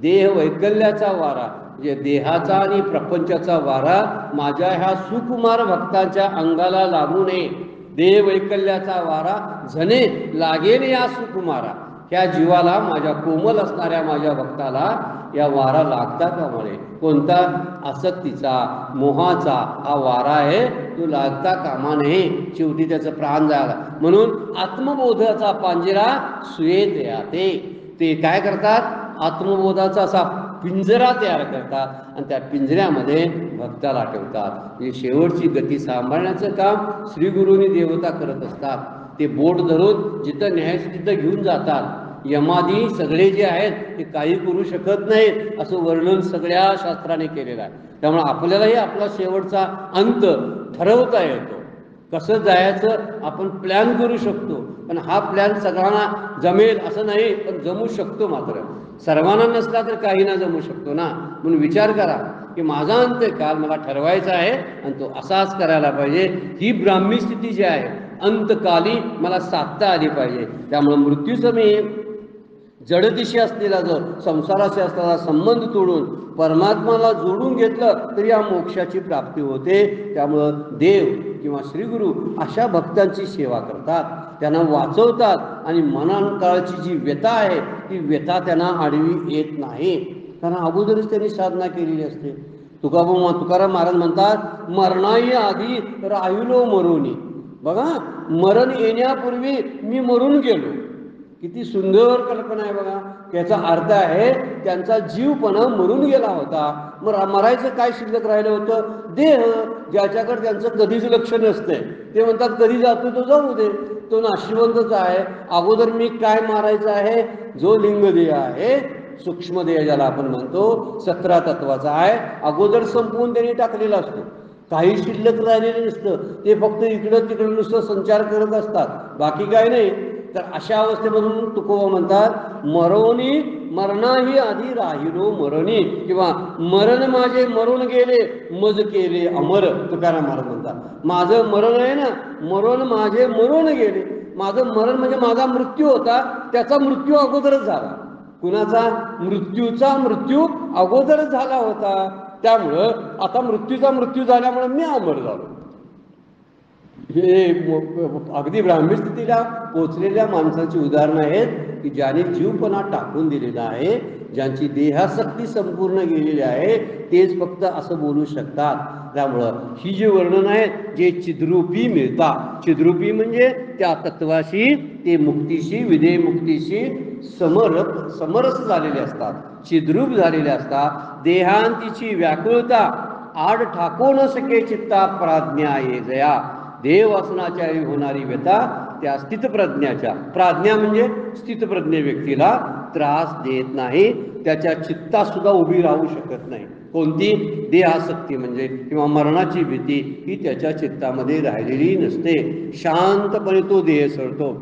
देह वैकल्याचा वारा म्हणजे देहाचा आणि प्रपंचाचा वारा माझ्या ह्या सुकुमार भक्तांच्या अंगाला लागू नये. देह वैकल्याचा वारा जने लागेल या सुकुमारा, ह्या जीवाला, माझ्या कोमल असणाऱ्या माझ्या भक्ताला या वारा लागता कामा नये. कोणता? आसक्तीचा, मोहाचा हा वारा आहे, तो लागता कामा नये. शेवटी त्याचं प्राण जायला. म्हणून आत्मबोधाचा पांजरा सुयेत याते. ते काय करतात? आत्मबोधाचा असा पिंजरा तयार करतात आणि त्या पिंजऱ्यामध्ये भक्ताला ठेवतात. म्हणजे शेवटची गती सांभाळण्याचं काम श्री गुरुनी देवता करत असतात. ते बोट धरून जिथं न्यायचं तिथं घेऊन जातात. यमादी सगळे जे आहेत ते काही करू शकत नाहीत असं वर्णन सगळ्या शास्त्राने केलेलं आहे. त्यामुळे आपल्यालाही आपला शेवटचा अंत ठरवता येतो. कसं जायचं आपण प्लॅन करू शकतो, पण हा प्लॅन सगळ्यांना जमेल असं नाही, पण जमू शकतो. मात्र सर्वांना नसला तर काही ना जमू शकतो ना. म्हणून विचार करा की माझा अंत्यकाल मला ठरवायचा आहे आणि तो असाच करायला पाहिजे. ही ब्राह्मी स्थिती जी आहे अंतकाली मला साधता आली पाहिजे. त्यामुळे मृत्यूसमयी जडदिशी असलेला जो संसाराशी असलेला संबंध तोडून परमात्माला जोडून घेतलं तरी या मोक्षाची प्राप्ती होते. त्यामुळं देव किंवा श्रीगुरु अशा भक्तांची सेवा करतात, त्यांना वाचवतात आणि मनांकाळची जी व्यथा आहे ती व्यथा त्यांना आडवी येत नाही, कारण अगोदरच त्यांनी साधना केलेली असते. तुकाराम महाराज म्हणतात, मरणाही आधी राहिलो मरोनी. बघा, मरण येण्यापूर्वी मी मरून गेलो. किती सुंदर कल्पना आहे बघा. त्याचा अर्थ आहे त्यांचा जीवपणा मरून गेला होता. मग मरायचं काय शिल्लक राहिलं होतं? देह, ज्याच्याकडे त्यांचं कधीच लक्ष नसते. ते म्हणतात कधी जातो तो जाऊ दे, तो नाशिवंतच आहे. अगोदर मी काय मारायचं आहे? जो लिंगदेह आहे, सूक्ष्मदेह ज्याला आपण म्हणतो, 17 तत्वाचा आहे, अगोदर संपवून त्यांनी टाकलेला असतो. काही शिल्लक राहिलेलं नसतं. ते फक्त इकडं तिकडं नुसतं संचार करत असतात, बाकी काय नाही. तर अशा अवस्थेमधून तुकोबा म्हणतात, मरणाही आधी राहिलो मरणी, किंवा मरण माझे मरून गेले मज केले अमर. तुकाराम महाराज म्हणतात, माझं मरण आहे ना, मरण माझे मरून गेले. माझं मरण म्हणजे माझा मृत्यू होता, त्याचा मृत्यू अगोदरच झाला. कुणाचा? मृत्यूचा मृत्यू अगोदरच झाला होता. त्यामुळं आता मृत्यूचा मृत्यू झाल्यामुळे मी अमर झालो. हे अगदी ब्राह्मी स्थितीला पोचलेल्या माणसाची उदाहरणं आहेत की ज्याने जीवपणा टाकून दिलेला आहे, ज्यांची देहासक्ती संपूर्ण गेलेली आहे, तेच फक्त असं बोलू शकतात. त्यामुळं ही जी वर्णन आहेत जे चिद्रूपी मिळतात, चिद्रूपी म्हणजे त्या तत्वाशी, ते मुक्तीशी, विधेय मुक्तीशी समरस झालेले असतात, चिद्रूप झालेले असतात. देहांतीची व्याकुळता आड ठाकू न सके चित्ता प्राज्ञा ये जया. देव वासनाच्या होणारी व्यथा त्या स्थितप्रज्ञाच्या, प्राज्ञा म्हणजे स्थितप्रज्ञ व्यक्तीला, त्रास देत नाही, त्याच्या चित्तात सुद्धा उभी राहू शकत नाही. कोणती? देहासक्ती म्हणजे किंवा मरणाची भीती ही त्याच्या चित्तामध्ये राहिलेली नसते. शांतपणे तो देह सोडतो.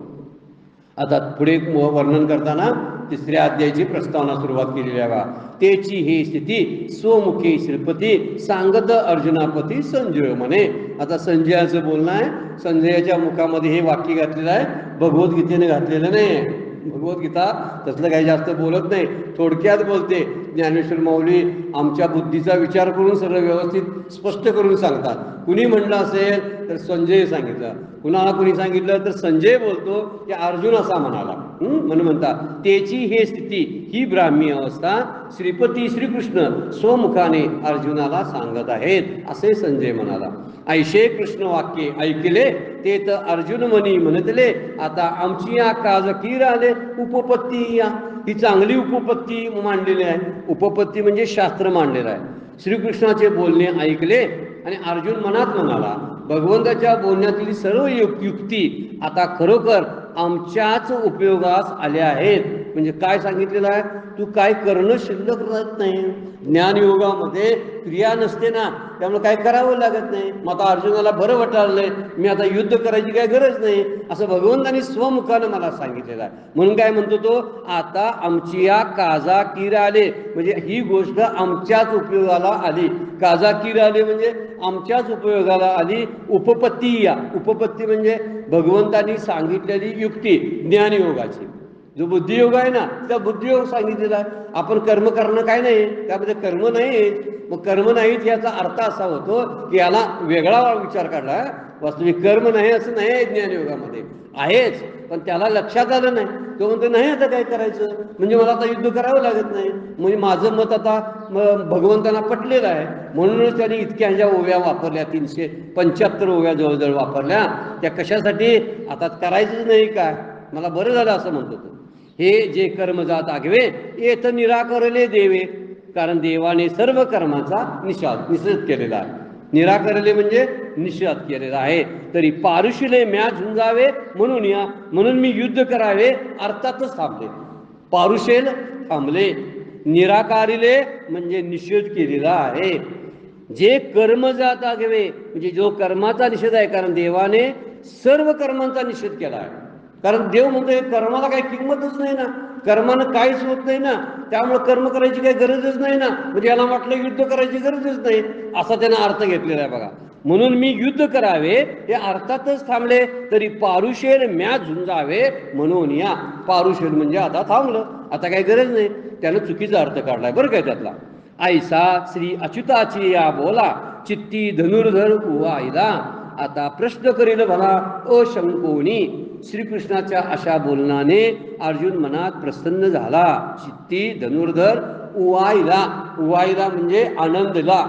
आता पुढे वर्णन करताना 3ऱ्या अध्यायाची प्रस्तावना सुरुवात केलेली आहे. तेची ही स्थिती स्वमुखी श्रीपती सांगत अर्जुनापती संजय म्हणे. आता संजयाचं बोलणं आहे. संजयाच्या मुखामध्ये हे वाक्य घातलेलं आहे, भगवद्गीतेने घातलेलं नाही. भगवद्गीता तसलं काही जास्त बोलत नाही, थोडक्यात बोलते. ज्ञानेश्वर माऊली आमच्या बुद्धीचा विचार करून सगळं व्यवस्थित स्पष्ट करून सांगतात. कुणी म्हणलं असेल तर संजय सांगितलं, कुणाला कुणी सांगितलं तर संजय बोलतो की अर्जुन असा म्हणाला. म्हणून म्हणतात त्याची हे स्थिती ही ब्राह्मी अवस्था श्रीपती श्रीकृष्ण स्वमुखाने अर्जुनाला सांगत आहेत असे संजय म्हणाला. ऐशे कृष्ण वाक्ये ऐकले ते तर अर्जुन म्हणी म्हणतले, आता आमची या काजकीर आले उपपत्ती. या ही चांगली उपपत्ती मांडलेली आहे. उपपत्ती म्हणजे शास्त्र मांडलेलं आहे. श्रीकृष्णाचे बोलणे ऐकले आणि अर्जुन मनात म्हणाला, भगवंताच्या बोलण्यातील सर्व युक्ती आता खरोखर आमच्याच उपयोगास आल्या आहेत. म्हणजे काय सांगितलेलं आहे? तू काय करणं शिल्लक राहत नाही. ज्ञानयोगामध्ये क्रिया नसते ना, त्यामुळे काय करावं लागत नाही. मग आता अर्जुनाला बरं वाटायलंय, मी आता युद्ध करायची काय गरज नाही असं भगवंतांनी स्वमुखानं मला सांगितलेलं आहे. म्हणून काय म्हणतो तो, आता आमची या काजा कीर आले म्हणजे ही गोष्ट आमच्याच उपयोगाला आली. काजा कीर आले म्हणजे आमच्याच उपयोगाला आली. उपपत्ती. या उपपत्ती म्हणजे भगवंतांनी सांगितलेली युक्ती ज्ञानयोगाची. जो बुद्धियोग आहे ना, त्या बुद्धियोग सांगितलेला आहे. आपण कर्म करणं काय नाही, त्यामध्ये कर्म नाही. मग कर्म नाहीत याचा अर्थ असा होतो की याला वेगळा विचार काढला. वास्तविक कर्म नाही असं नाही, ज्ञानयोगामध्ये आहेच, पण त्याला लक्षात आलं नाही. तो म्हणतो नाही आता काय करायचं, म्हणजे मला आता युद्ध करावं लागत नाही. म्हणजे माझं मत आता भगवंतांना पटलेलं आहे. म्हणूनच त्यांनी इतक्या ह्या ओव्या वापरल्या, 375 ओव्या जवळजवळ वापरल्या. त्या कशासाठी? आता करायचंच नाही काय, मला बरं झालं असं म्हणतो तो. हे जे कर्म जात आगवे येथ निराकरले देवे, कारण देवाने सर्व कर्माचा निषेध केलेला आहे. निराकरले म्हणजे निषेध केलेला आहे. तरी पारुशिले म्या झुंजावे म्हणून या, म्हणून मी युद्ध करावे अर्थातच थांबले. पारुशेल थांबले, निराकारिले म्हणजे निषेध केलेला आहे. जे कर्म जात आगवे म्हणजे जो कर्माचा निषेध आहे, कारण देवाने सर्व कर्मांचा निषेध केला आहे. कारण देव म्हणतोय कर्माला काही किंमतच नाही ना, कर्मानं काहीच होत नाही ना, त्यामुळे कर्म करायची काही गरजच नाही ना. म्हणजे याला वाटलं युद्ध करायची गरजच नाही असा त्यानं अर्थ घेतलेला आहे बघा. म्हणून मी युद्ध करावे हे अर्थातच थांबले. तरी पारुशेल म्या झुंजावे म्हणून या. पारुशेल म्हणजे आता थांबलं, आता काही गरज नाही. त्यानं चुकीचा अर्थ काढलाय बरं काय त्यातला. ऐसा श्री अच्युताची या बोला चित्ती धनुर्धर उवाईला. आता प्रश्न करील भला अशंकोनी. श्रीकृष्णाच्या अशा बोलण्याने अर्जुन मनात प्रसन्न झाला. चित्ती धनुर्धर उवाईला. उवाईला म्हणजे आनंदला.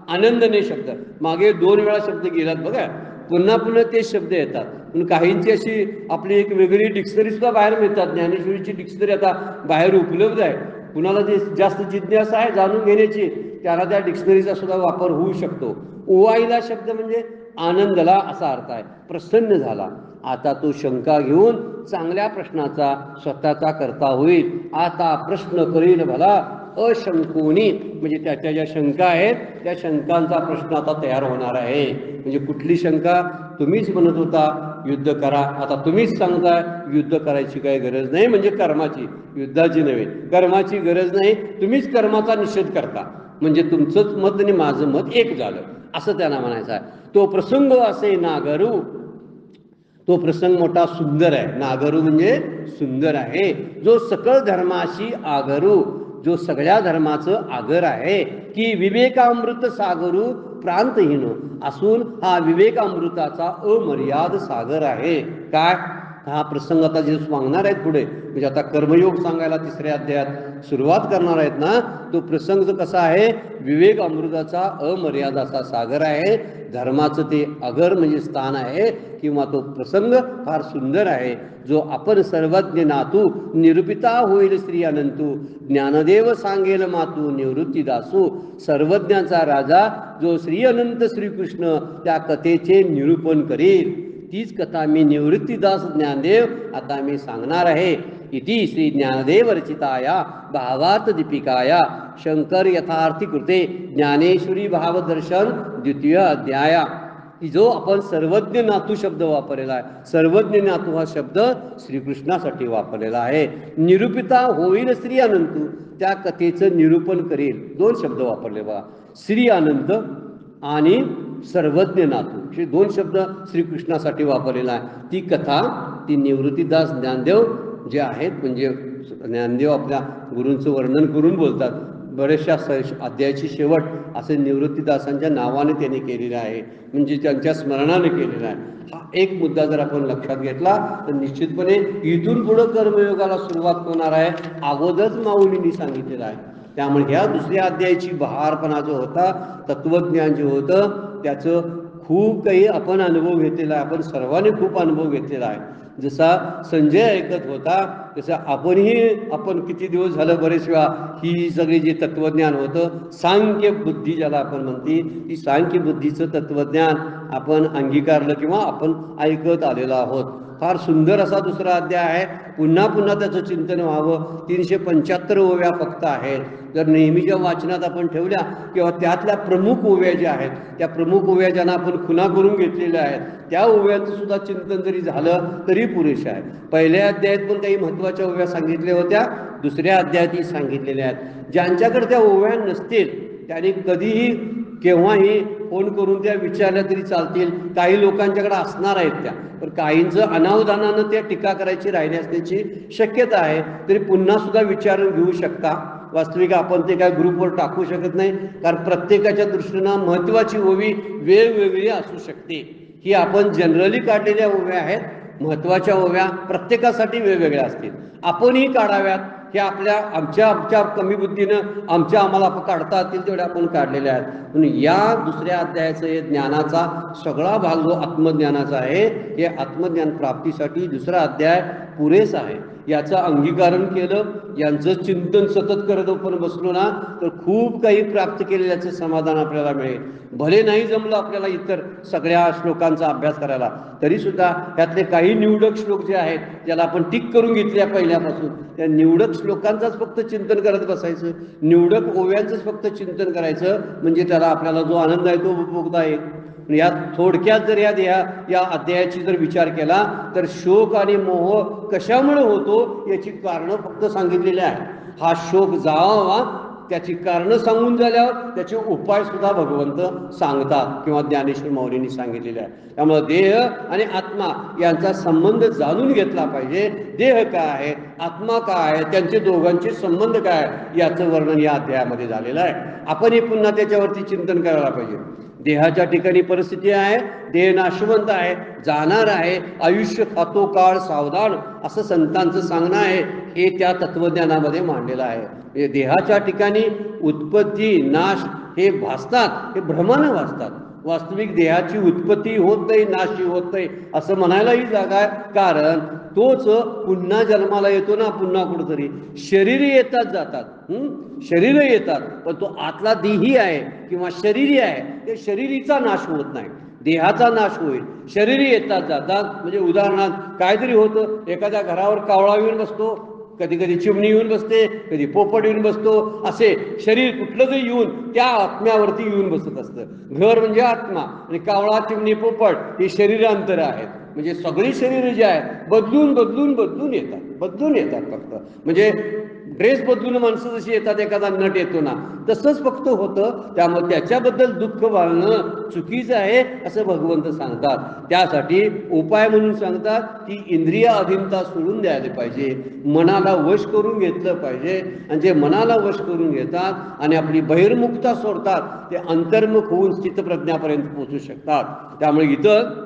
आनंदने शब्द मागे 2 वेळा शब्द गेलात बघा, पुन्हा पुन्हा ते शब्द येतात. पण काहींची अशी आपली एक वेगळी डिक्शनरी सुद्धा बाहेर मिळतात. ज्ञानेश्वरीची डिक्शनरी आता बाहेर उपलब्ध आहे. कुणाला जे जास्त जिज्ञासा आहे जाणून घेण्याची, त्याला त्या डिक्शनरीचा सुद्धा वापर होऊ शकतो. उवाईला शब्द म्हणजे आनंदला असा अर्थ आहे, प्रसन्न झाला. आता तो शंका घेऊन चांगल्या प्रश्नाचा स्वतःचा करता होईल. आता प्रश्न करील भला अशंकोनी म्हणजे त्याच्या ज्या शंका आहेत त्या शंकांचा प्रश्न आता तयार होणार आहे. म्हणजे कुठली शंका? तुम्हीच म्हणत होता युद्ध करा, आता तुम्हीच सांगताय युद्ध करायची काही गरज नाही. म्हणजे कर्माची, युद्धाची नव्हे, कर्माची गरज नाही. तुम्हीच कर्माचा निषेध करता, म्हणजे तुमचंच मत आणि माझं मत एक झालं असं त्यांना म्हणायचं आहे. तो प्रसंग असे नागरू. तो प्रसंग मोठा सुंदर आहे. नागरू म्हणजे सुंदर आहे. जो सकळ धर्माशी आगरू, जो सगळ्या धर्माचं आगर आहे. की विवेकामृत सागरू प्रांतहीन असून हा विवेकामृताचा अमर्याद सागर आहे. काय हा प्रसंग आता जे सांगणार आहेत पुढे, म्हणजे आता कर्मयोग सांगायला 3ऱ्या अध्यायात सुरुवात करणार आहेत ना, तो प्रसंग कसा आहे? विवेक अमृताचा अमर्याद असा सागर आहे. धर्माचं ते अगर म्हणजे स्थान आहे, किंवा तो प्रसंग फार सुंदर आहे. जो आपण सर्वज्ञ नातू निरूपिता होईल श्री अनंतू. ज्ञानदेव सांगेल मातू निवृत्ती दासू. सर्वज्ञाचा राजा जो श्री अनंत श्रीकृष्ण त्या कथेचे निरूपण करील. तीच कथा मी निवृत्तीदास ज्ञानदेव आता मी सांगणार आहे. इति श्री ज्ञानदेव रचिताया भावार्थ दीपिकाया शंकर यथार्थी कृते ज्ञानेश्वरी भावदर्शन द्वितीय अध्याया, की जो आपण सर्वज्ञ नातू शब्द वापरलेला आहे. सर्वज्ञ नातू हा शब्द श्रीकृष्णासाठी वापरलेला आहे. निरूपिता होईल श्री अनंत, त्या कथेचं निरूपण करेल. दोन शब्द वापरले बघा, श्री अनंत आणि सर्वज्ञ नातू, हे दोन शब्द श्रीकृष्णासाठी वापरलेला आहे. ती कथा ती निवृत्तीदास ज्ञानदेव जे आहेत, म्हणजे ज्ञानदेव आपल्या गुरूंचं वर्णन करून बोलतात. बऱ्याचशा अध्यायाची शेवट असे निवृत्तीदासांच्या नावाने त्यांनी केलेलं आहे, म्हणजे त्यांच्या स्मरणाने केलेला आहे. हा एक मुद्दा जर आपण लक्षात घेतला तर निश्चितपणे इथून पुढं कर्मयोगाला सुरुवात होणार आहे, अगोदरच माऊलींनी सांगितलेलं आहे. त्यामुळे ह्या दुसऱ्या अध्यायाची बहारपणा जो होता, तत्वज्ञान जे होतं, त्याचं खूप काही आपण अनुभव घेतलेला आहे. आपण सर्वांनी खूप अनुभव घेतलेला आहे. जसा संजय ऐकत होता तसं आपण किती दिवस झालं बरेच वेळा ही सगळी जे तत्वज्ञान होतं, सांख्य बुद्धी ज्याला आपण म्हणते, ती सांख्य बुद्धीचं तत्वज्ञान आपण अंगीकारलं किंवा आपण ऐकत आलेलो आहोत. फार सुंदर असा दुसरा अध्याय आहे. पुन्हा पुन्हा त्याचं चिंतन व्हावं. 375 ओव्या फक्त आहेत. जर नेहमीच्या वाचनात आपण ठेवल्या किंवा त्यातल्या प्रमुख ओव्या ज्या आहेत, त्या प्रमुख ओव्या ज्यांना आपण खुणा करून घेतलेल्या आहेत, त्या ओव्यांचं सुद्धा चिंतन जरी झालं तरी पुरेसं आहे. पहिल्या अध्यायात पण काही महत्त्वाच्या ओव्या सांगितल्या होत्या, दुसऱ्या अध्यायातही सांगितलेल्या आहेत. ज्यांच्याकडे त्या ओव्या नसतील त्यांनी कधीही केव्हाही फोन करून त्या विचारल्या तरी चालतील. काही लोकांच्याकडे असणार आहेत त्या, पण काहींचं अनावधानानं त्या टीका करायची राहिली असण्याची शक्यता आहे. तरी पुन्हा सुद्धा विचारून घेऊ शकता. वास्तविक आपण ते काय ग्रुपवर टाकू शकत नाही, कारण प्रत्येकाच्या दृष्टीनं महत्त्वाची ओवी वेगवेगळी असू शकते. ही आपण जनरली काढलेल्या ओव्या आहेत. महत्त्वाच्या ओव्या प्रत्येकासाठी वेगवेगळ्या असतील. आपणही काढाव्यात. हे आमच्या कमी बुद्धीनं आम्हाला काढता येतील तेवढ्या आपण काढलेल्या आहेत. म्हणून या दुसऱ्या अध्यायाचं हे ज्ञानाचा सगळा भाग जो आत्मज्ञानाचा आहे, हे आत्मज्ञान प्राप्तीसाठी दुसरा अध्याय पुरेसा आहे. याचं अंगीकारण केलं, यांचं चिंतन सतत करत आपण बसलो ना तर खूप काही प्राप्त केलेल्याचं समाधान आपल्याला मिळेल. भले नाही जमलं आपल्याला इतर सगळ्या श्लोकांचा अभ्यास करायला, तरीसुद्धा त्यातले काही निवडक श्लोक जे आहेत, ज्याला आपण टिक करून घेतल्या पहिल्यापासून, त्या निवडक श्लोकांचाच फक्त चिंतन करत बसायचं, निवडक ओव्यांचंच फक्त चिंतन करायचं, म्हणजे त्याला आपल्याला जो आनंद आहे तो उपभोगता येईल. या थोडक्यात जर या अध्यायाची जर विचार केला तर शोक आणि मोह कशामुळे होतो याची कारणं फक्त सांगितलेली आहे. हा शोक जावा त्याची कारणं सांगून झाल्यावर त्याचे उपाय सुद्धा भगवंत सांगतात किंवा ज्ञानेश्वर माऊलींनी सांगितलेले आहे. त्यामुळे देह आणि आत्मा यांचा संबंध जाणून घेतला पाहिजे. देह काय आहे, आत्मा काय आहे, त्यांचे दोघांचे संबंध काय आहे, याचं वर्णन या अध्यायामध्ये झालेलं आहे. आपणही पुन्हा त्याच्यावरती चिंतन करायला पाहिजे. देहाच्या ठिकाणी परिस्थिती आहे, देह नाशवंत आहे, जाणार आहे, आयुष्य खातो काळ सावधान असं संतांचं सांगणं आहे. हे त्या तत्वज्ञानामध्ये मांडलेलं आहे. देहाच्या ठिकाणी उत्पत्ती नाश हे भासतात, हे भ्रमानं भासतात. वास्तविक देहाची उत्पत्ती होत नाही, नाशही होत नाही असं म्हणायलाही जागा आहे. कारण तोच पुन्हा जन्माला येतो ना, पुन्हा कुठंतरी शरीर येतात जातात, शरीर येतात, पण तो आतला देही आहे किंवा शरीरी आहे, ते शरीरीचा नाश होत नाही, देहाचा नाश होईल. शरीरी येतात जातात. म्हणजे उदाहरणार्थ काहीतरी होतं, एखाद्या घरावर कावळा येऊन बसतो, कधी कधी चिमणी येऊन बसते, कधी पोपट येऊन बसतो, असे शरीर कुठलं तरी येऊन त्या आत्म्यावरती येऊन बसत असतं. घर म्हणजे आत्मा आणि कावळा चिमणी पोपट ही शरीरांतर आहेत. म्हणजे सगळी शरीर जे आहेत बदलून येतात फक्त. म्हणजे ड्रेस बदलून माणसं जशी येतात, एखादा नट येतो ना, तसंच फक्त होतं. त्यामुळे त्याच्याबद्दल दुःख वाळणं चुकीचं आहे असं भगवंत सांगतात. त्यासाठी उपाय म्हणून सांगतात की इंद्रिय अधीनता सोडून द्यायला पाहिजे, मनाला वश करून घेतलं पाहिजे. आणि जे मनाला वश करून घेतात आणि आपली बहिर्मुखता सोडतात, ते अंतर्मुख होऊन स्थितप्रज्ञापर्यंत पोहोचू शकतात. त्यामुळे इथं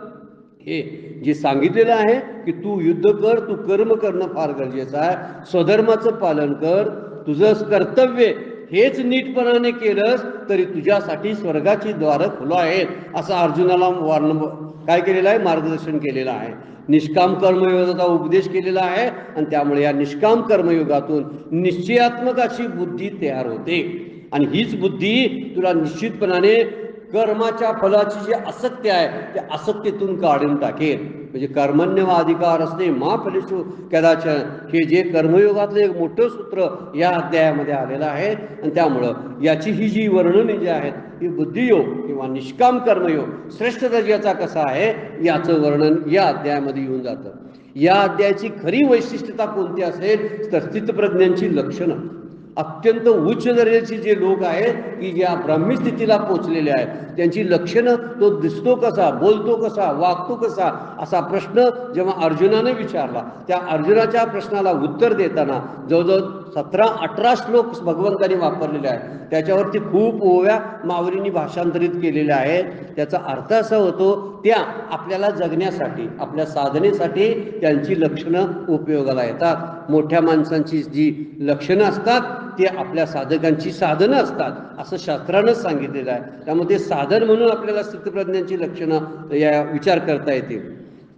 हे जे सांगितलेलं आहे की तू युद्ध कर, तू कर्म करणं फार गरजेचं आहे. स्वधर्माचं पालन कर. तुझं कर्तव्य हेच नीटपणाने केलंस तरी तुझ्यासाठी स्वर्गाची द्वारं खुलं आहेत असं अर्जुनाला काय केलेलं आहे, मार्गदर्शन केलेलं आहे. निष्काम कर्मयोगाचा उपदेश केलेला आहे. आणि त्यामुळे या निष्काम कर्मयोगातून निश्चयात्मक अशी बुद्धी तयार होते. आणि हीच बुद्धी तुला निश्चितपणाने कर्माच्या फलाची जी आसक्ती आहे त्या आसक्तीतून काढून टाकेल. म्हणजे कर्मण्यवाधिकार असते मा फलेषु कदाचन, हे जे कर्मयोगातलं एक मोठं सूत्र या अध्यायामध्ये आलेलं आहे. आणि त्यामुळं याची ही जी वर्णने जी आहेत ही बुद्धियोग किंवा निष्काम कर्मयोग श्रेष्ठ दर्जाचा कसा आहे याचं वर्णन या अध्यायामध्ये येऊन जातं. या अध्यायाची खरी वैशिष्ट्यता कोणती असेल तर स्थितप्रज्ञांची लक्षणं. अत्यंत उच्च दर्जाचे जे लोक आहेत की ज्या ब्राह्मी स्थितीला पोचलेले आहेत त्यांची लक्षणं, तो दिसतो कसा, बोलतो कसा, वागतो कसा, असा प्रश्न जेव्हा अर्जुनाने विचारला त्या अर्जुनाच्या प्रश्नाला उत्तर देताना जवळजवळ 17-18 श्लोक भगवंतांनी वापरलेले आहेत. त्याच्यावरती खूप ओव्या माऊलींनी भाषांतरित केलेल्या आहेत. त्याचा अर्थ असा होतो त्या आपल्याला जगण्यासाठी आपल्या साधनेसाठी त्यांची लक्षणं उपयोगाला येतात. मोठ्या माणसांची जी लक्षणं असतात ते आपल्या साधकांची साधनं असतात असं शास्त्रानंच सांगितलेलं आहे. त्यामध्ये साधन म्हणून आपल्याला स्थितप्रज्ञांची लक्षणं या विचार करता येते.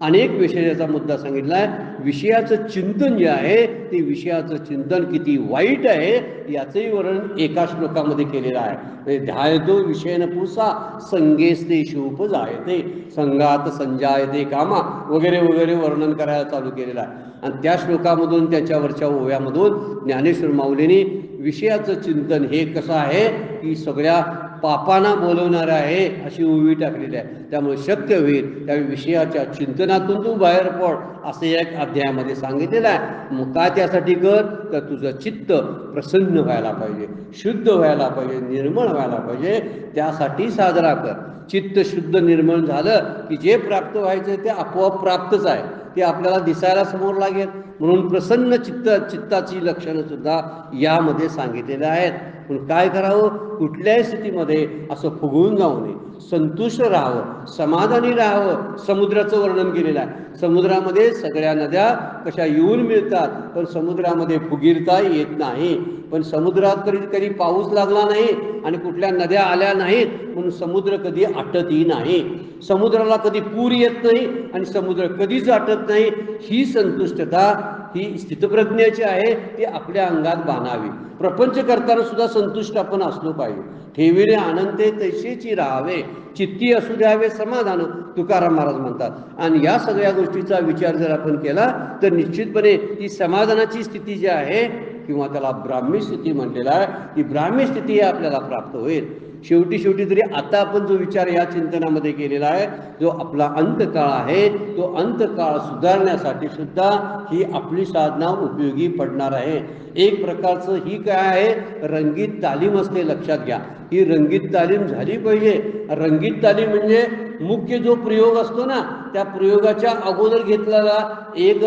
अनेक विषयाचा मुद्दा सांगितला आहे. विषयाचं चिंतन जे आहे ते विषयाचं चिंतन किती वाईट आहे याचंही वर्णन एका श्लोकामध्ये केलेलं आहे. म्हणजे ध्यायतो विषयन पुसा संगेस्ते शोपजायते संगात संजायते कामा वगैरे वगैरे वर्णन करायला चालू केलेलं आहे. आणि त्या श्लोकामधून त्याच्यावरच्या ओव्यामधून ज्ञानेश्वर माऊलींनी विषयाचं चिंतन हे कसं आहे की सगळ्या पापांना बोलवणारं आहे अशी ओवी टाकलेली आहे. त्यामुळे शक्य होईल त्या विषयाच्या चिंतनातून तू बाहेर पड असं एक अध्यायामध्ये सांगितलेलं आहे. मग काय त्यासाठी कर तर तुझं चित्त प्रसन्न व्हायला पाहिजे, शुद्ध व्हायला पाहिजे, निर्मळ व्हायला पाहिजे. त्यासाठी साजरा कर. चित्त शुद्ध निर्मळ झालं की जे प्राप्त व्हायचं ते आपोआप प्राप्तच आहे. ते आपल्याला दिसायला समोर लागेल. म्हणून प्रसन्न चित्ताची लक्षणं सुद्धा यामध्ये सांगितलेलं आहेत. पण काय करावं, कुठल्याही स्थितीमध्ये असं फुगवून जाऊ नये, संतुष्ट राहावं, समाधानी राहावं. समुद्राचं वर्णन केलेलं आहे. समुद्रामध्ये सगळ्या नद्या कशा येऊन मिळतात पण समुद्रामध्ये फुगीरता येत नाही. पण समुद्रात कधी पाऊस लागला नाही आणि कुठल्या नद्या आल्या नाहीत म्हणून समुद्र कधी आटतही नाही. समुद्राला कधी पूर येत नाही आणि समुद्र कधीच आटत नाही. ही संतुष्टता ही स्थितप्रज्ञाची आहे. ती आपल्या अंगात बाणावी. प्रपंच करताना सुद्धा संतुष्ट आपण असलो पाहिजे. ठेविले आनंदे तैसेची राहावे, चित्ती असू द्यावे समाधान, तुकाराम महाराज म्हणतात. आणि या सगळ्या गोष्टीचा विचार जर आपण केला तर निश्चितपणे ती समाधानाची स्थिती जी आहे किंवा त्याला ब्राह्मी स्थिती म्हटलेला आहे ती ब्राह्मी स्थिती आपल्याला प्राप्त होईल. शेवटी तरी आता आपण जो विचार या चिंतनामध्ये केलेला आहे जो आपला अंतकाळ आहे तो अंतकाळ सुधारण्यासाठी सुद्धा ही आपली साधना उपयोगी पडणार आहे. एक प्रकारचं ही काय आहे रंगीत तालीम असते. लक्षात घ्या, ही रंगीत तालीम झाली पाहिजे. रंगीत तालीम म्हणजे मुख्य जो प्रयोग असतो ना त्या प्रयोगाच्या अगोदर घेतलेला एक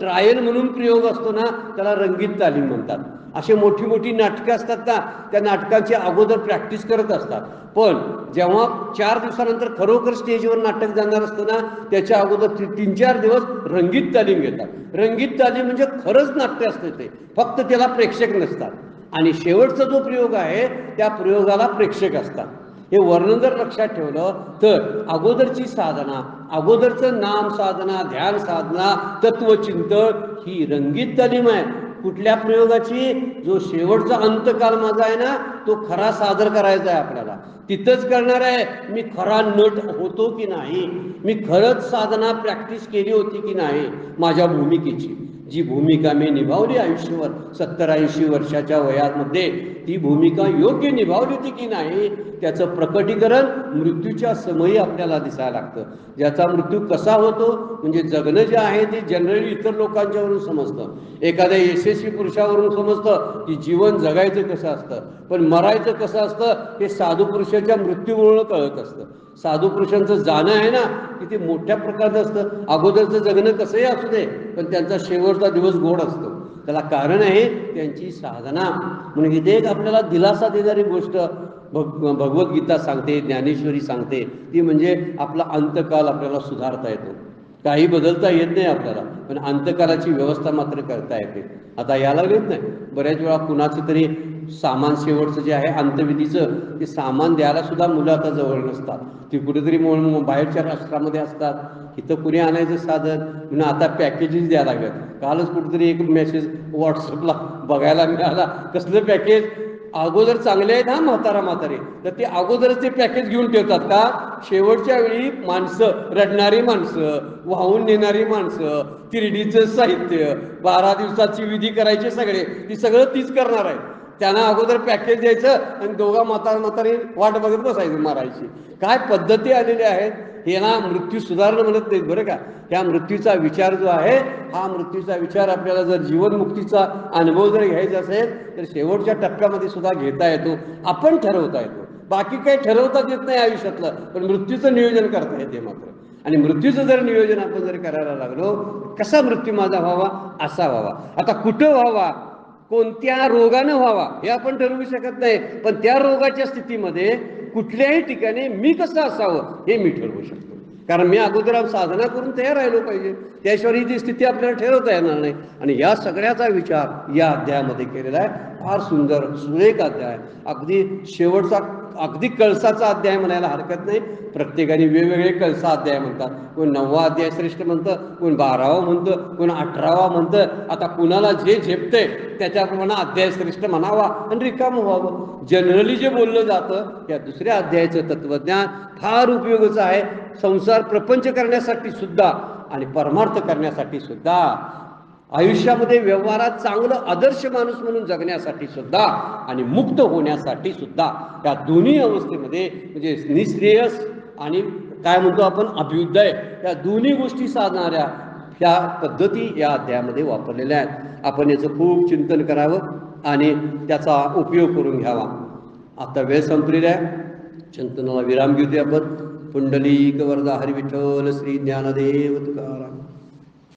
ट्रायल म्हणून प्रयोग असतो ना त्याला रंगीत तालीम म्हणतात. असे मोठी नाटकं असतात ना त्या नाटकाची अगोदर प्रॅक्टिस करत असतात. पण जेव्हा 4 दिवसानंतर खरोखर स्टेजवर नाटक जाणार असतं ना त्याच्या अगोदर 3-4 दिवस रंगीत तालीम घेतात. रंगीत तालीम म्हणजे खरंच नाट्य असते ते, फक्त त्याला प्रेक्षक नसतात. आणि शेवटचा जो प्रयोग आहे त्या प्रयोगाला प्रेक्षक असतात. हे वर्णन जर लक्षात ठेवलं तर अगोदरची साधना, अगोदरचं नाम साधना, ध्यान साधना, तत्वचिंतन ही रंगीत तालीम आहे. कुठल्या प्रयोगाची, जो शेवटचा अंतकाल माझा आहे ना तो खरा सादर करायचा आहे आपल्याला. तिथंच करणार आहे मी खरा नट होतो की नाही, मी खरंच साधना प्रॅक्टिस केली होती की नाही, माझ्या भूमिकेची जी भूमिका मी निभावली आयुष्यभर 70-80 वर्षाच्या वयामध्ये ती भूमिका योग्य निभावली होती की नाही त्याचं प्रकटीकरण मृत्यूच्या समयी आपल्याला दिसायला लागतं. ज्याचा मृत्यू कसा होतो म्हणजे जगणं जे आहे ते जनरली इतर लोकांच्यावरून समजतं. एखाद्या यशस्वी पुरुषावरून समजतं की जीवन जगायचं कसं असतं, पण मरायचं कसं असतं हे साधू पुरुषाच्या मृत्यूमुळे कळत असतं. साधू पुरुषांचं जाणं आहे ना की ते मोठ्या प्रकारचं असतं. अगोदरचं जगणं कसंही असू दे पण त्यांचा शेवटचा दिवस गोड असतो. त्याला कारण आहे त्यांची साधना. म्हणून इथे एक आपल्याला दिलासा देणारी गोष्ट भगवद्गीता सांगते, ज्ञानेश्वरी सांगते, ती म्हणजे आपला अंतकाल आपल्याला सुधारता येतो. काही बदलता येत नाही आपल्याला पण अंतकालाची व्यवस्था मात्र करता येते. आता याला येत नाही बऱ्याच वेळा कुणाचं तरी सामान शेवटचं जे आहे अंत्यविधीचं ते सामान द्यायला सुद्धा मुलं आता जवळ नसतात. ती कुठेतरी बाहेरच्या राष्ट्रामध्ये असतात. इथं कुणी आणायचं साधन म्हणून आता पॅकेजेस द्यायला लागतात. कालच कुठेतरी एक मेसेज व्हॉट्सअपला बघायला मिळाला, कसलं पॅकेज अगोदर चांगले आहेत हा म्हातारे, तर ते अगोदरच ते पॅकेज घेऊन ठेवतात का? शेवटच्या वेळी माणसं, रडणारी माणसं, वाहून नेणारी माणसं, तिरडीचं साहित्य, 12 दिवसाची विधी करायचे सगळे, ती सगळं तीच करणार आहे. त्यांना अगोदर पॅकेज द्यायचं आणि दोघा म्हातारी वाट बघत बसायचं मारायची. काय पद्धती आलेल्या आहेत. हे ना मृत्यू सुधारणं म्हणत नाहीत बरं का. ह्या मृत्यूचा विचार जो आहे, हा मृत्यूचा विचार आपल्याला जर जीवनमुक्तीचा अनुभव जर घ्यायचा असेल तर शेवटच्या टप्प्यामध्ये सुद्धा घेता येतो, आपण ठरवता येतो. बाकी काही ठरवताच येत नाही आयुष्यातलं, पण मृत्यूचं नियोजन करता येते मात्र. आणि मृत्यूचं जर नियोजन आपण जर करायला लागलो, कसा मृत्यू माझा व्हावा, असा व्हावा. आता कुठं व्हावा, कोणत्या रोगानं व्हावा हे आपण ठरवू शकत नाही, पण त्या रोगाच्या स्थितीमध्ये कुठल्याही ठिकाणी मी कसं असावं हे मी ठरवू शकतो. कारण मी अगोदर साधना करून तयार राहिलो पाहिजे, त्याशिवाय ही स्थिती आपल्याला ठरवता येणार नाही. आणि या सगळ्याचा विचार या अध्यायामध्ये केलेला आहे. फार सुंदर सुरेख अध्याय, अगदी शेवटचा, अगदी कळसाचा अध्याय म्हणायला हरकत नाही. प्रत्येकाने वेगवेगळे कळसा अध्याय म्हणतात. कोण 9वा अध्याय श्रेष्ठ म्हणतं, कोण 12वा म्हणतं, कोण 18वा म्हणतं. आता कुणाला जे झेपतंय त्याच्याप्रमाणे अध्याय श्रेष्ठ म्हणावा आणि रिकामं व्हावं. जनरली जे बोललं जातं या दुसऱ्या अध्यायाचं तत्वज्ञान फार उपयोगाचं आहे, संसार प्रपंच करण्यासाठी सुद्धा आणि परमार्थ करण्यासाठी सुद्धा, आयुष्यामध्ये व्यवहारात चांगलं आदर्श माणूस म्हणून जगण्यासाठी सुद्धा आणि मुक्त होण्यासाठी सुद्धा. या दोन्ही अवस्थेमध्ये म्हणजे निश्रेयस आणि काय म्हणतो आपण अभ्युदय, या दोन्ही गोष्टी साधणाऱ्या ह्या पद्धती या अध्यायामध्ये वापरलेल्या आहेत. आपण याचं खूप चिंतन करावं आणि त्याचा उपयोग करून घ्यावा. आता वेळ संपलेला आहे, चिंतनाला विराम घेऊ आपण. पुंडलिक वरदा हरी विठ्ठल श्री ज्ञानदेव तुकाराम.